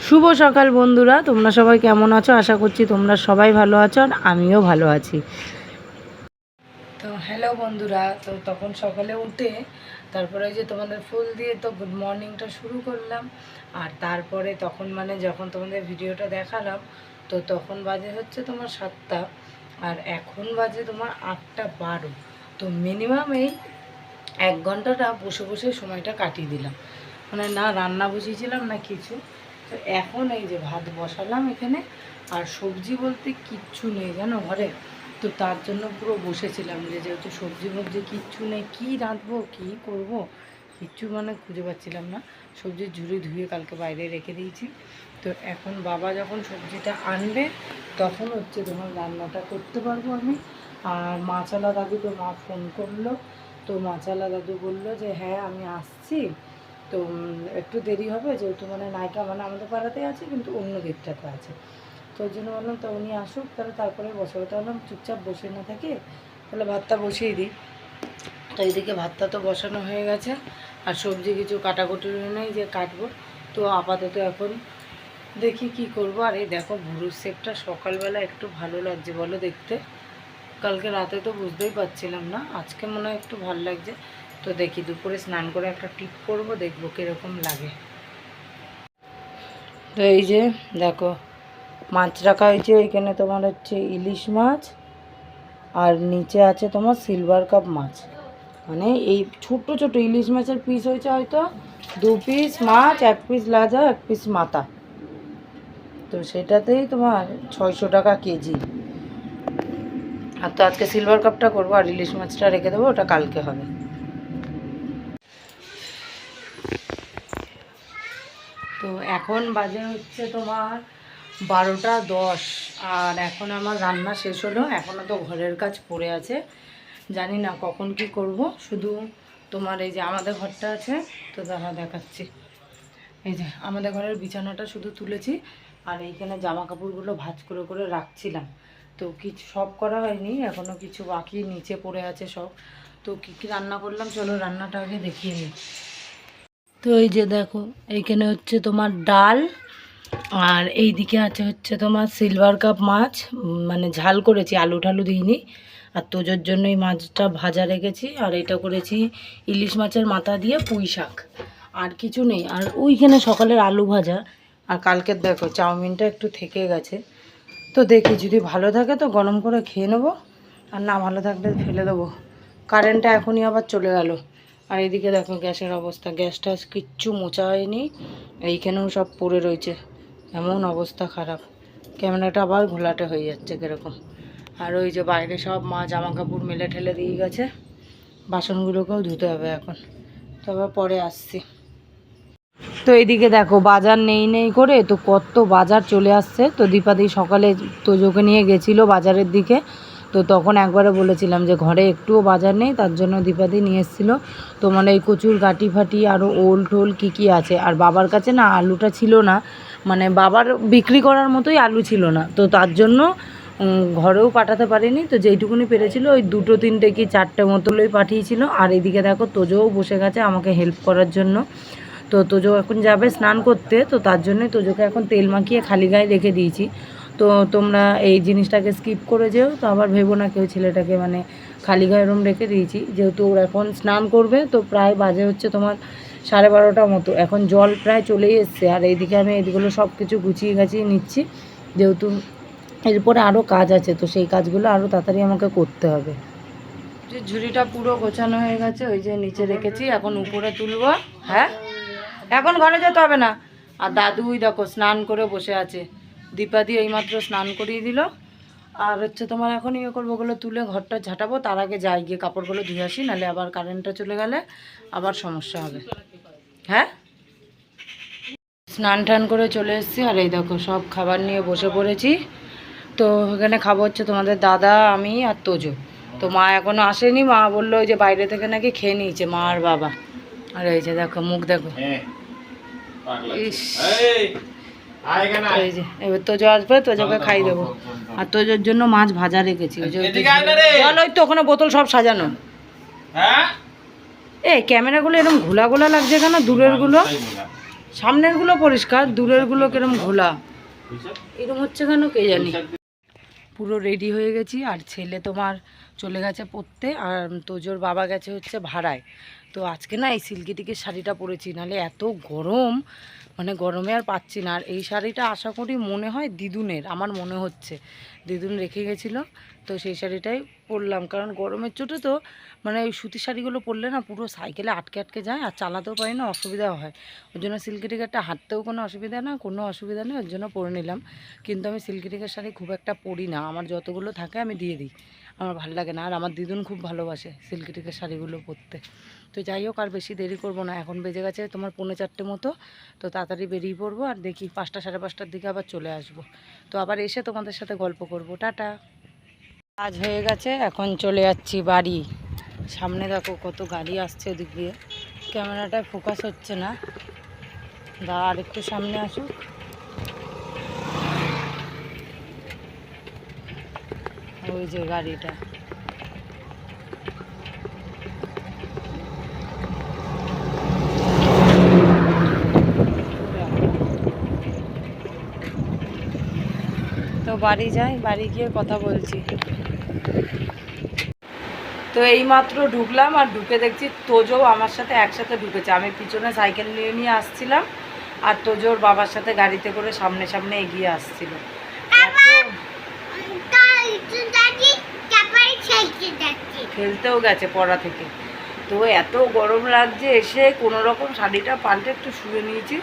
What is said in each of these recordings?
শুভ সকাল বন্ধুরা, তোমরা সবাই কেমন আছো? আশা করছি তোমরা সবাই ভালো আছো আর আমিও ভালো আছি। তো হ্যালো বন্ধুরা, তো তখন সকালে উঠে তারপরে যে তোমাদের ফুল দিয়ে তো গুড মর্নিংটা শুরু করলাম। আর তারপরে তখন যখন তোমাদের ভিডিওটা দেখালাম তো তখন বাজে হচ্ছে তোমার 7টা আর এখন বাজে তোমার 8:12। তো মিনিমাম এই 1 ঘন্টাটা বসে বসে সময়টা কাটিয়ে দিলাম, না রান্না বসিয়েছিলাম না কিছু। তো এখন এই যে ভাত বসালাম এখানে, আর সবজি বলতে কিচ্ছু নেই জানো ঘরে। তো তার জন্য পুরো বসেছিলাম যে যেহেতু সবজি কিচ্ছু নেই, কী রাঁধবো কী করব কিচ্ছু খুঁজে পাচ্ছিলাম না। সবজির ঝুড়ি ধুয়ে কালকে বাইরে রেখে দিয়েছি। তো এখন বাবা যখন সবজিটা আনবে তখন হচ্ছে তোমার রান্নাটা করতে পারবো আমি। আর মাছালা দাদুকে মা ফোন করলো, তো মাছালা দাদু বললো যে হ্যাঁ আমি আসছি, তো একটু দেরি হবে যেহেতু নায়িকা আমাদের পাড়াতেই আছে কিন্তু অন্য দিকটাতে আছে। তো ওই জন্য বললাম তো উনি আসুক তারপরে বসাবো। তাহলে চুপচাপ বসে না থাকে, তাহলে ভাতটা বসিয়ে দিই। তো এইদিকে ভাতটা তো বসানো হয়ে গেছে আর সবজি কিছু কাটাকুটি নেই যে কাটবো। তো আপাতত এখন দেখি কি করব। আর এই দেখো ভুরুর শেপটা সকালবেলা একটু ভালো লাগছে বলো দেখতে, কালকে রাতে তো বুঝতেই পারছিলাম না, আজকে মনে হয় একটু ভালো লাগছে। তো দেখি দুপুরে স্নান করে একটা টিপ করবো, দেখবো কীরকম লাগে। তো এই যে দেখো মাছ রাখা হয়েছে, এখানে তোমার হচ্ছে ইলিশ মাছ আর নিচে আছে তোমার সিলভার কাপ মাছ। এই ছোট ছোট ইলিশ মাছের পিস হয়েছে হয়তো 2 পিস মাছ, 1 পিস লাজা, 1 পিস মাথা। তো সেটাতেই তোমার 600 টাকা কেজি। আর তো আজকে সিলভার কাপটা করবো আর ইলিশ মাছটা রেখে দেবো, ওটা কালকে হবে। তো এখন বাজে হচ্ছে তোমার 12:10 আর এখন আমার রান্না শেষ হলো। এখনও তো ঘরের কাজ পড়ে আছে, জানি না কখন কি করব। শুধু তোমার এই যে আমাদের ঘরটা আছে, তো দেখাচ্ছি। এই যে আমাদের ঘরের বিছানাটা শুধু তুলেছি আর এইখানে জামা কাপড়গুলো ভাঁজ করে করে রাখছিলাম। তো কিছু সব করা হয়নি, এখনও কিছু বাকি নিচে পড়ে আছে সব। তো কী কী রান্না করলাম চলো রান্নাটা আগে দেখিয়ে নিই। তো এই যে দেখো এইখানে হচ্ছে তোমার ডাল, আর এই দিকে আছে হচ্ছে তোমার সিলভার কাপ মাছ, ঝাল করেছি, আলু ঠালু দিইনি। আর তোজোর জন্য এই মাছটা ভাজা রেখেছি। আর এটা করেছি ইলিশ মাছের মাথা দিয়ে পুঁই শাক, আর কিছু নেই। আর ওইখানে সকালের আলু ভাজা, আর কালকের দেখো চাউমিনটা একটু থেকে গেছে। তো দেখি যদি ভালো থাকে তো গরম করে খেয়ে নেবো, আর না ভালো থাকলে ফেলে দেবো। কারেন্টটা এখনই আবার চলে গেল। আর এদিকে দেখো গ্যাসের অবস্থা, গ্যাসটা কিচ্ছু মোছা হয়নি, এইখানেও সব পড়ে রয়েছে, এমন অবস্থা খারাপ। ক্যামেরাটা আবার ঘোলাটে হয়ে যাচ্ছে কীরকম। আর ওই যে বাইরে সব মা জামা কাপড় মেলে ঠেলে দিয়ে গেছে, বাসনগুলোকেও ধুতে হবে এখন, তবে পরে আসছি। তো এইদিকে দেখো বাজার নেই করে তো কত বাজার চলে আসছে। তো দীপাদি সকালে তোজোকে নিয়ে গেছিলো বাজারের দিকে, তো তখন একবারে বলেছিলাম যে ঘরে একটুও বাজার নেই, তার জন্য দীপাদি নিয়ে এসেছিলো। তো এই কচুর গাঁটি ফাটি আরও ওল টোল কী আছে। আর বাবার কাছে না আলুটা ছিল না, বাবার বিক্রি করার মতোই আলু ছিল না, তো তার জন্য ঘরেও পাঠাতে পারিনি। তো যেইটুকুনি পেরেছিল ওই 2 3 কি 4টে মতোই পাঠিয়েছিল। আর এদিকে দেখো তোজোও বসে গেছে আমাকে হেল্প করার জন্য। তো তোজো এখন যাবে স্নান করতে, তো তার জন্যই তোজোকে এখন তেল মাখিয়ে খালি গায়ে রেখে দিয়েছি। তো তোমরা এই জিনিসটাকে স্কিপ করে যেও, তো আবার ভেবো না কেউ ছেলেটাকে খালি গায়ে এরম রেখে দিয়েছি, যেহেতু ওর এখন স্নান করবে। তো প্রায় বাজে হচ্ছে তোমার 12:30 মতো, এখন জল প্রায় চলেই এসছে। আর এইদিকে আমি এইগুলো সব কিছু গুছিয়ে গাছিয়ে নিচ্ছি, যেহেতু এরপরে আরও কাজ আছে, তো সেই কাজগুলো আরও তাড়াতাড়ি আমাকে করতে হবে। যে ঝুড়িটা পুরো গোছানো হয়ে গেছে, ওই যে নিচে রেখেছি, এখন উপরে তুলবো। হ্যাঁ এখন ঘরে যেতে হবে না। আর দাদুই দেখো স্নান করে বসে আছে, দীপাদি এইমাত্র স্নান করিয়ে দিল। আর হচ্ছে তোমার এখন ইয়ে করবো, ওগুলো তুলে ঘরটা ঝাঁটাবো, তার আগে যাই গিয়ে কাপড়গুলো ধুয়ে আসি, নাহলে আবার কারেন্টটা চলে গেলে আবার সমস্যা হবে। হ্যাঁ স্নান টান করে চলে এসেছি, আর এই দেখো সব খাবার নিয়ে বসে পড়েছি। তো এখানে খাবো হচ্ছে তোমাদের দাদা, আমি আর তোজো। তো মা এখনও আসেনি, মা বললো ওই যে বাইরে থেকে নাকি খেয়ে নিয়েছে মা আর বাবা। আর এই যে দেখো মুখ দেখো, ইস এই যে এবার তোজো আসবে, তোজোকে খাই দেবো। আর তোজোর জন্য মাছ ভাজা রেখেছি, ওই যে চল ওই তো ওখানে বোতল সব সাজানো। এই ক্যামেরাগুলো এরকম ঘোলা ঘোলা লাগছে কেন দূরের গুলো? সামনেরগুলো পরিষ্কার, দূরেরগুলো কিরম ঘোলা, এরকম হচ্ছে কেন কে জানি। পুরো রেডি হয়ে গেছি, আর ছেলে তোমার চলে গেছে পড়তে, আর তোজোর বাবা গেছে হচ্ছে ভাড়ায়। তো আজকে না এই সিল্কিটিকে শাড়িটা পরেছি, নাহলে এত গরম, মানে গরমে আর পাচ্ছি না। আর এই শাড়িটা আশা করি মনে হয় দিদুনের, আমার মনে হচ্ছে দিদুন রেখে গেছিলো, তো সেই শাড়িটাই পরলাম। কারণ গরমের চোটে তো মানে ওই সুতির শাড়িগুলো পরলে না পুরো সাইকেলে আটকে আটকে যায়, আর চালাতেও পারি না, অসুবিধাও হয়। ওই জন্য সিল্কি টিকারটা হাঁটতেও কোনো অসুবিধা না, কোনো অসুবিধা নেই, ওর জন্য পরে নিলাম। কিন্তু আমি সিল্কি টিকার শাড়ি খুব একটা পরি না, আমার যতগুলো থাকে আমি দিয়ে দিই, আমার ভালো লাগে না। আর আমার দিদুন খুব ভালোবাসে সিল্কি টিকার শাড়িগুলো পরতে। তো যাই হোক, আর বেশি দেরি করব না, এখন বেজে গেছে তোমার 3:45 মতো। তো তাড়াতাড়ি বেরিয়ে পড়বো, আর দেখি 5টা 5:30টার দিকে আবার চলে আসব। তো আবার এসে তোমাদের সাথে গল্প করব। টাটা। কাজ হয়ে গেছে, এখন চলে যাচ্ছি বাড়ি। সামনে দেখো কত গাড়ি আসছে ওদিক দিয়ে, ক্যামেরাটায় ফোকাস হচ্ছে না, আর একটু সামনে আসুক। ওই যে গাড়িটা, তো বাড়ি যাই, বাড়ি গিয়ে কথা বলছি। তো এইমাত্র ঢুকলাম, আর ঢুকে দেখছি তোজও আমার সাথে একসাথে ঢুকেছে। আমি পিছনে সাইকেল নিয়ে নিয়ে আসছিলাম, আর তোজোর বাবার সাথে গাড়িতে করে সামনে সামনে এগিয়ে আসছিল। খেলতেও গেছে পড়া থেকে। তো এত গরম লাগছে, এসে কোনো রকম শাড়িটা পাল্টে একটু শুয়ে নিয়েছি,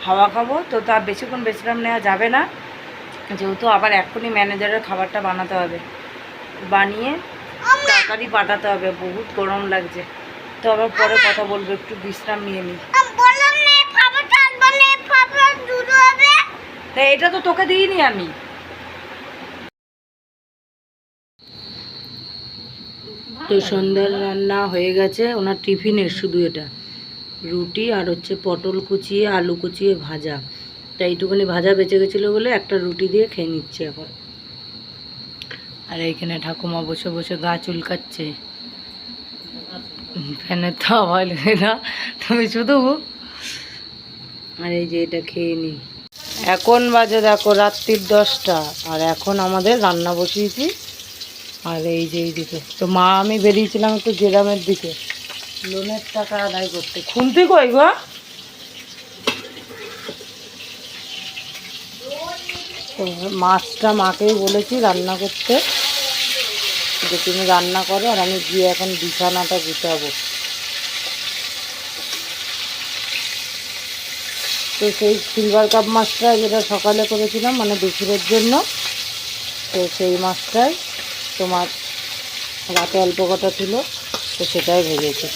হাওয়া খাবো। তো তা বেশিক্ষণ বিশ্রাম নেওয়া যাবে না, যেহেতু আবার এখনই ম্যানেজারের খাবারটা বানাতে হবে, বানিয়ে তাড়াতাড়ি পাঠাতে হবে, বহুত গরম লাগছে। তো আবার পরে কথা বলবো, একটু বিশ্রাম নিয়ে নিই। তা এটা তো তোকে দিইনি আমি। তো সন্ধ্যার রান্না হয়ে গেছে, ওনার টিফিনের শুধু এটা রুটি আর হচ্ছে পটল কুচিয়ে আলু কুচিয়ে ভাজা। তাই এইটুকুনি ভাজা বেঁচে গেছিলো বলে একটা রুটি দিয়ে খেয়ে নিচ্ছে এখন। আর এইখানে ঠাকুমা বসে বসে গা চুলকাচ্ছে, ফ্যানের তো আওয়াজ হয় না, তুমি শুধু। আর এই যে এটা খেয়ে নিই। এখন বাজে দেখো রাত্রির 10টা, আর এখন আমাদের রান্না বসিয়েছি। আর এই যে এইদিকে তো মা আমি বেরিয়েছিলাম একটু গ্রামের দিকে লোনের টাকা আদায় করতে। খুন্তি কই গো? তো মাছটা মাকেই বলেছি রান্না করতে, যে তুমি রান্না করো, আর আমি গিয়ে এখন বিছানাটা গুছাবো। তো সেই সিলভার কাপ মাছটা যেটা সকালে করেছিলাম, মানে দুপুরের জন্য, তো সেই মাছটাই তোমার রাতে অল্প কটা ছিল, তো সেটাই ভেজেছে।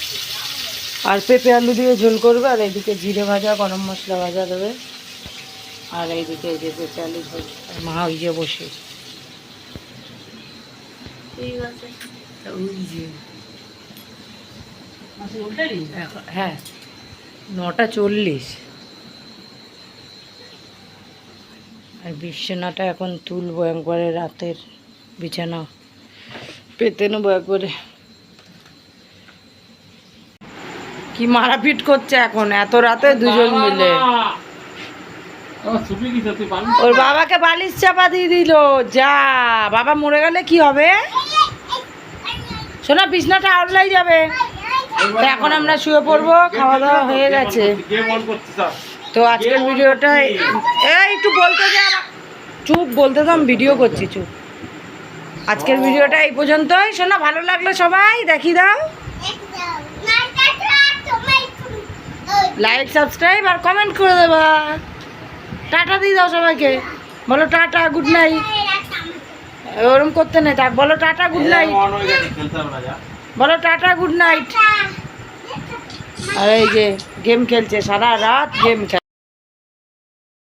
আর পেঁপে আলু দিয়ে ঝোল করবে, আর এইদিকে জিরে ভাজা গরম মশলা ভাজা দেবে, আর এইদিকে এই যে পেঁপে আলু ঝোল। মা ওই যে বসে, ওই যে হ্যাঁ 9:40। আর বিছানাটা এখন তুলবো একবারে, রাতের বিছানা পেতে নেবো একবারে। কি মারাপিট করছে এখন এত রাতে দুজন মিলে। ওর বাবাকে বালিশ চাপা দিয়ে দিল, যা বাবা মরে গেলে কি হবে। শোনা, বিছনাটা আউলাই যাবে। তো এখন আমরা শুয়ে পড়বো, খাওয়া দাওয়া হয়ে গেছে। তো আজকের ভিডিওটা একটু বলতে দে, চুপ বলতে তো, আমি ভিডিও করছি, চুপ। আজকের ভিডিওটা এই পর্যন্তই। শোনা, ভালো লাগলো সবাই দেখি দাও, লাইক সাবস্ক্রাইব আর কমেন্ট করে দেবা। টাটা দিয়ে দাও সবাইকে, বলো টাটা গুড নাইট। ওরম করতে নেই, থাক, বলো টাটা গুড নাইট, বলো টাটা গুড নাইট। আর এই যে গেম খেলছে, সারা রাত গেম খেলে।